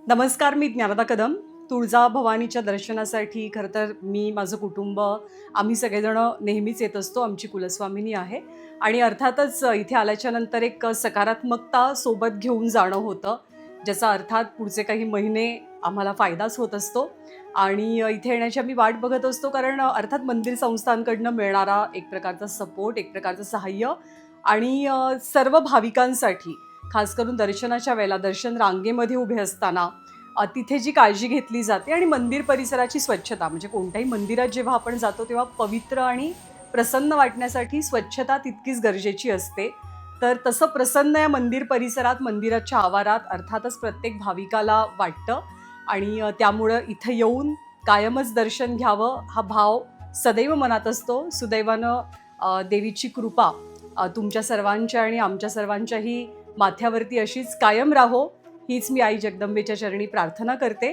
नमस्कार, मी ज्ञानदा कदम. तुळजाभवानीच्या दर्शनासाठी खरं तर मी, माझं कुटुंब, आम्ही सगळेजण नेहमीच येत असतो. आमची कुलस्वामिनी आहे आणि अर्थातच इथे आल्याच्यानंतर एक सकारात्मकता सोबत घेऊन जाणं होतं, ज्याचा अर्थात पुढचे काही महिने आम्हाला फायदाच होत असतो. आणि इथे येण्याची आम्ही वाट बघत असतो, कारण अर्थात मंदिर संस्थांकडनं मिळणारा एक प्रकारचा सपोर्ट, एक प्रकारचं सहाय्य आणि सर्व भाविकांसाठी खास करून दर्शनाच्या वेळेला दर्शन रांगेमध्ये उभे असताना तिथे जी काळजी घेतली जाते आणि मंदिर परिसराची स्वच्छता, म्हणजे कोणत्याही मंदिरात जेव्हा आपण जातो तेव्हा पवित्र आणि प्रसन्न वाटण्यासाठी स्वच्छता तितकीच गरजेची असते. तर तसं प्रसन्न या मंदिर परिसरात, मंदिराच्या आवारात अर्थातच प्रत्येक भाविकाला वाटतं आणि त्यामुळं इथं येऊन कायमच दर्शन घ्यावं हा भाव सदैव मनात असतो. सुदैवानं देवीची कृपा तुमच्या सर्वांच्या आणि आमच्या सर्वांच्याही माथ्यावरती अशीच कायम राहो, हीच मी आई जगदंबेच्या चरणी प्रार्थना करते.